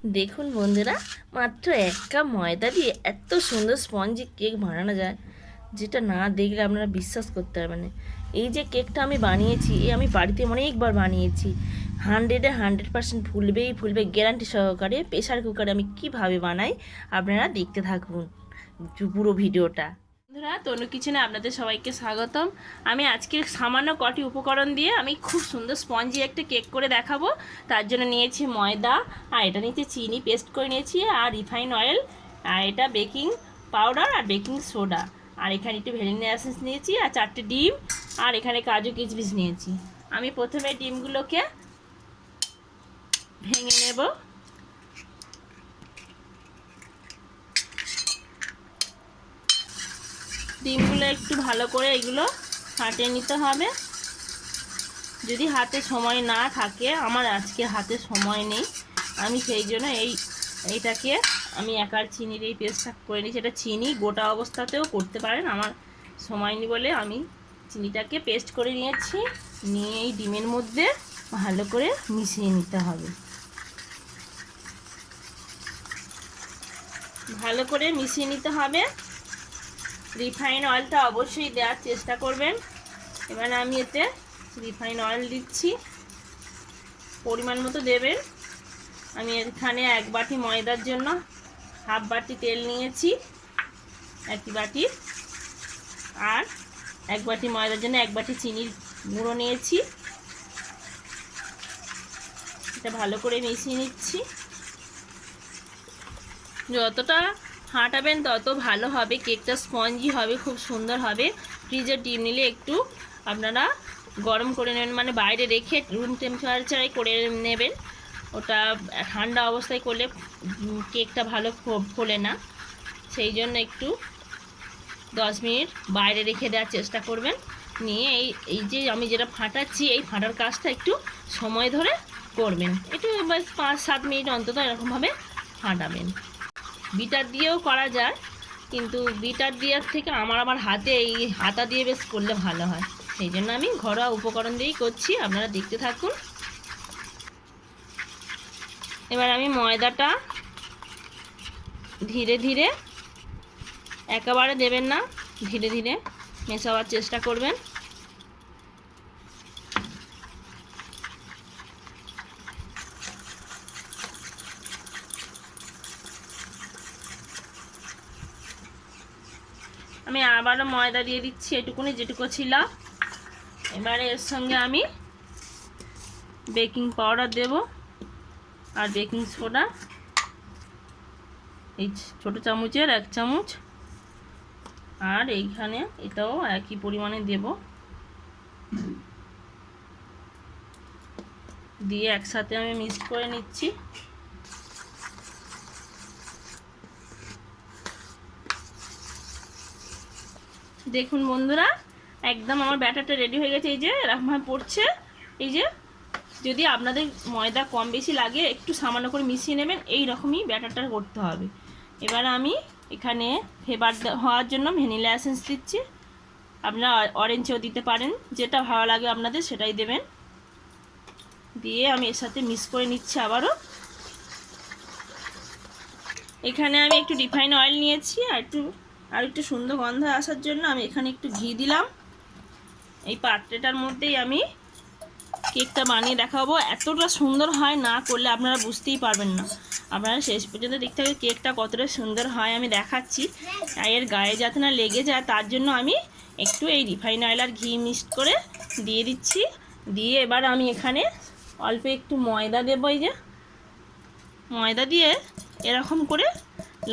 দেখুন বন্ধুরা, মাত্র 1 কাপ ময়দা দিয়ে এত সুন্দর স্পঞ্জি কেক বানানো যায়, যেটা না দেখলে আপনারা বিশ্বাস করতে পারবেন না। এই যে কেকটা আমি বানিয়েছি, আমি বাড়িতে অনেকবার বানিয়েছি। 100% ফুলবেই ফুলবে গ্যারান্টি সহকারে। প্রেশার কুকারে আমি কিভাবে বানাই আপনারা দেখতে থাকুন পুরো ভিডিওটা। বন্ধুরা, তনু কিচেনে আপনাদের সবাইকে স্বাগতম। আমি আজকে সামান্য কটি উপকরণ দিয়ে আমি খুব সুন্দর স্পঞ্জি একটা কেক করে দেখাবো। তার জন্য নিয়েছি ময়দা, আর এটা নিয়েছি চিনি পেস্ট করে নিয়েছি, আর রিফাইন অয়েল, আর এটা বেকিং পাউডার আর বেকিং সোডা, আর এখানে একটু ভ্যানিলা এসেন্স নিয়েছি, আর 4টে ডিম, আর এখানে কাজু কিশমিশ নিয়েছি। আমি প্রথমে ডিমগুলোকে ভেঙে নেব। ডিমগুলো একটু ভালো করে এগুলো ফাটিয়ে নিতে হবে। যদি হাতে সময় না থাকে, আমার আজকে হাতে সময় নেই, আমি সেই জন্য এইটাকে আমি একার চিনির এই পেস্টটা করে নিয়েছি। এটা চিনি গোটা অবস্থাতেও করতে পারেন, আমার সময় নেই বলে আমি চিনিটাকে পেস্ট করে নিয়েছি। নিয়ে এই ডিমের মধ্যে ভালো করে মিশিয়ে নিতে হবে। ভালো করে মিশিয়ে নিতে হবে। রিফাইন অয়েলটা অবশ্যই দেওয়ার চেষ্টা করবেন। এবার আমি এতে রিফাইন অয়েল দিচ্ছি, পরিমাণ মতো দেবেন। আমি এখানে 1 বাটি ময়দার জন্য হাফ বাটি তেল নিয়েছি, 1 বাটি, আর 1 বাটি ময়দার জন্য 1 বাটি চিনির গুঁড়ো নিয়েছি। এটা ভালো করে মিশিয়ে নিচ্ছি। যতটা ফাটাবেন তত ভালো হবে, কেকটা স্পঞ্জি হবে, খুব সুন্দর হবে। ফ্রিজের ডিম নিলে একটু আপনারা গরম করে নেবেন, মানে বাইরে রেখে রুম টেম্পারেচারে করে নেবেন। ওটা ঠান্ডা অবস্থায় করলে কেকটা ভালো ফোলে না, সেই জন্য একটু 10 মিনিট বাইরে রেখে দেওয়ার চেষ্টা করবেন। নিয়ে এই যে আমি যেটা ফাটাচ্ছি, এই ফাটার কাজটা একটু সময় ধরে করবেন, একটু 5-7 মিনিট অন্তত এরকমভাবে ফাটাবেন। বিটার দিয়েও করা যায়, কিন্তু বিটার দেওয়ার থেকে আমার হাতে এই হাতা দিয়ে বেশ করলে ভালো হয়, সেই জন্য আমি ঘরোয়া উপকরণ দিয়েই করছি। আপনারা দেখতে থাকুন। এবার আমি ময়দাটা ধীরে ধীরে, একেবারে দেবেন না, ধীরে ধীরে মেশাবার চেষ্টা করবেন। আমি আবারও ময়দা দিয়ে দিচ্ছি, এটুকুনি যেটুকু ছিল। এবারে এর সঙ্গে আমি বেকিং পাউডার দেব, আর বেকিং সোডা এই ছোটো চামচের 1 চামচ, আর এইখানে এটাও একই পরিমাণে দেব। দিয়ে একসাথে আমি মিক্স করে নিচ্ছি। দেখুন বন্ধুরা, একদম আমার ব্যাটারটা রেডি হয়ে গেছে। এই যে এরকমভাবে পড়ছে। এই যে যদি আপনাদের ময়দা কম বেশি লাগে, একটু সামান্য করে মিশিয়ে নেবেন। এই রকমই ব্যাটারটা করতে হবে। এবার আমি এখানে ফ্লেভার হওয়ার জন্য ভ্যানিলা এসেন্স দিচ্ছি। আপনারা অরেঞ্জও দিতে পারেন, যেটা ভালো লাগে আপনাদের সেটাই দেবেন। দিয়ে আমি এর সাথে মিক্স করে নিচ্ছি আবারও। এখানে আমি একটু রিফাইন অয়েল নিয়েছি, আর একটু সুন্দর গন্ধ আসার জন্য আমি এখানে একটু ঘি দিলাম। এই পাত্রটার মধ্যেই আমি কেকটা বানিয়ে দেখাবো। এতটা সুন্দর হয়, না করলে আপনারা বুঝতেই পারবেন না। আপনারা শেষ পর্যন্ত দেখতে হবে কেকটা কতটা সুন্দর হয় আমি দেখাচ্ছি। এর গায়ে যাতে না লেগে যায়, তার জন্য আমি একটু এই রিফাইন অয়েল আর ঘি মিক্সড করে দিয়ে দিচ্ছি। দিয়ে এবার আমি এখানে অল্প একটু ময়দা দেবো। এই যে ময়দা দিয়ে এরকম করে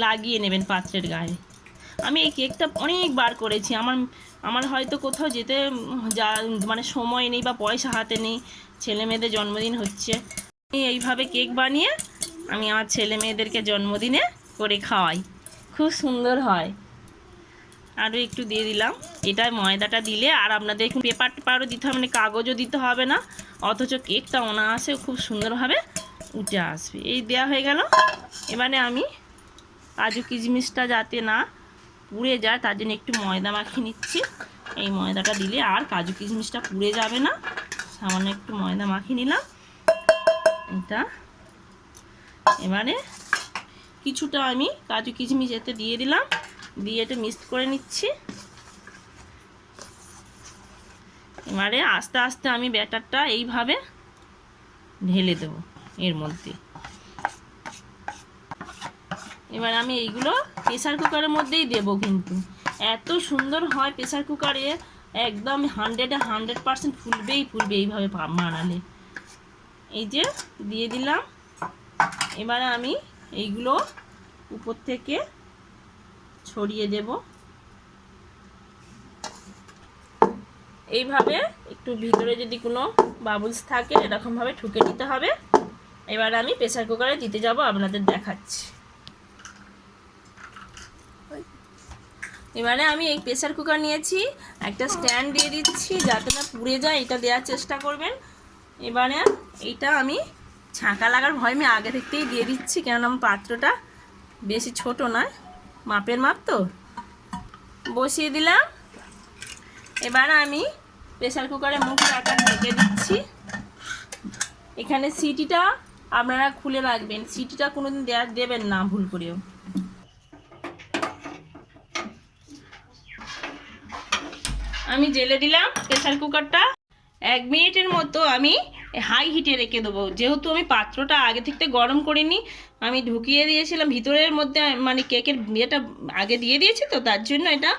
লাগিয়ে নেবেন পাত্রের গায়ে। আমি এই কেকটা অনেকবার করেছি। আমার হয়তো কোথাও যেতে মানে সময় নেই বা পয়সা হাতে নেই, ছেলে মেয়েদের জন্মদিন হচ্ছে, আমি এইভাবে কেক বানিয়ে আমি আমার ছেলে মেয়েদেরকে জন্মদিনে করে খাওয়াই, খুব সুন্দর হয়। আরও একটু দিয়ে দিলাম। এটা ময়দাটা দিলে আর আপনাদের একটু পেপারও দিতে হবে, মানে কাগজও দিতে হবে না, অথচ কেকটা অনায়াসে খুব সুন্দরভাবে উঠে আসবে। এই দেওয়া হয়ে গেল। এবারে আমি কাজু কিশমিশটা যাতে না পুড়ে যায়, তার জন্য একটু ময়দা মাখিয়ে নিচ্ছি। এই ময়দাটা দিলে আর কাজু কিশমিশটা পুড়ে যাবে না। সামান্য একটু ময়দা মাখিয়ে নিলাম। এটা এবারে কিছুটা আমি কাজু কিশমিশ এতে দিয়ে দিলাম, দিয়ে এটা মিক্স করে নিচ্ছি। এবারে আস্তে আস্তে আমি ব্যাটারটা এইভাবে ঢেলে দেবো এর মধ্যে। এবার আমি এইগুলো প্রেসার কুকারের মধ্যেই দেবো, কিন্তু এত সুন্দর হয় প্রেসার কুকারে, একদম 100% ফুলবেই ফুলবে এইভাবে বানালে। এই যে দিয়ে দিলাম। এবারে আমি এইগুলো উপর থেকে ছড়িয়ে দেব এইভাবে। একটু ভিতরে যদি কোনো বাবলস থাকে এরকমভাবে ঠুকে নিতে হবে। এবার আমি প্রেসার কুকারে দিতে যাব, আপনাদের দেখাচ্ছি। এবারে আমি এই প্রেসার কুকার নিয়েছি, একটা স্ট্যান্ড দিয়ে দিচ্ছি যাতে না পুড়ে যায়, এটা দেওয়ার চেষ্টা করবেন। এবারে এইটা আমি ছাঁকা লাগার ভয় আমি আগে থেকেই দিয়ে দিচ্ছি, কেননা আমার পাত্রটা বেশি ছোট নয়, মাপের মাপ তো। বসিয়ে দিলাম। এবার আমি প্রেসার কুকারে মুখের আকার ঢেকে দিচ্ছি। এখানে সিটিটা আপনারা খুলে রাখবেন, সিটিটা কোনোদিন দেবেন না ভুল করেও। আমি জেলে দিলাম প্রেসার কুকারটা। 1 মিনিটের মতো আমি হাই হিটে রেখে দেবো, যেহেতু আমি পাত্রটা আগে থেকে গরম করিনি, আমি ঢুকিয়ে দিয়েছিলাম ভিতরের মধ্যে, মানে কেকের ইয়েটা আগে দিয়ে দিয়েছি তো, তার জন্য এটা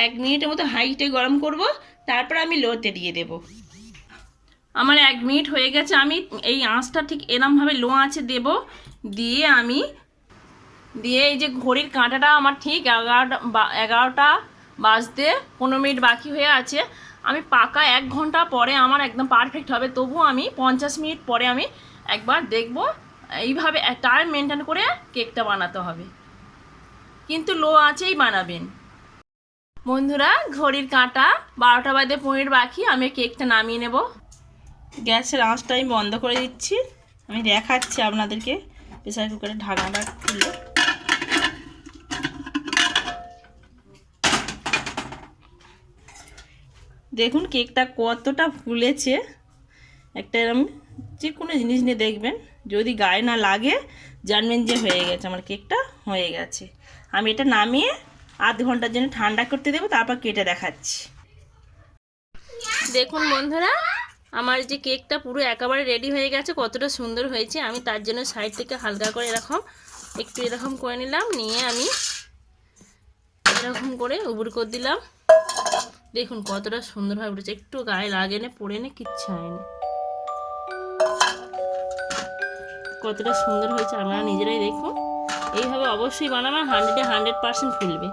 1 মিনিটের মতো হাই হিটে গরম করব, তারপর আমি লোতে দিয়ে দেব। আমার 1 মিনিট হয়ে গেছে, আমি এই আঁচটা ঠিক এরমভাবে লো আঁচে দেব। দিয়ে এই যে ঘড়ির কাঁটাটা আমার ঠিক 11টা বাজতে 15 মিনিট বাকি হয়ে আছে। আমি পাকা 1 ঘন্টা পরে আমার একদম পারফেক্ট হবে, তবুও আমি 50 মিনিট পরে আমি একবার দেখব। এইভাবে টাইম মেনটেন করে কেকটা বানাতে হবে, কিন্তু লো আঁচেই বানাবেন বন্ধুরা। ঘড়ির কাঁটা 12টা বাজে 15 মিনিট বাকি, আমি কেকটা নামিয়ে নেব। গ্যাসের আঁচটা আমি বন্ধ করে দিচ্ছি, আমি দেখাচ্ছি আপনাদেরকে প্রেসার কুকারের ঢাকনাটা খুলে। দেখুন কেকটা কতটা ফুলেছে। একটা এরকম যে কোনো জিনিস নিয়ে দেখবেন, যদি গায়ে না লাগে জানবেন যে হয়ে গেছে, আমার কেকটা হয়ে গেছে। আমি এটা নামিয়ে আধ ঘন্টার জন্য ঠান্ডা করতে দেবো, তারপর কেটে দেখাচ্ছি। দেখুন বন্ধুরা, আমার যে কেকটা পুরো একেবারে রেডি হয়ে গেছে, কতটা সুন্দর হয়েছে। আমি তার জন্য সাইড থেকে হালকা করে একটু এরকম করে নিলাম, নিয়ে আমি এরকম করে উবুড় করে দিলাম। দেখুন কতটা সুন্দরভাবে উঠেছে, একটু গায়ে লাগে না, পড়ে না, কিচ্ছু হয়নি। কতটা সুন্দর হয়েছে আপনারা নিজেরাই দেখুন। এইভাবে অবশ্যই বানাবেন, 100% ফুলবে।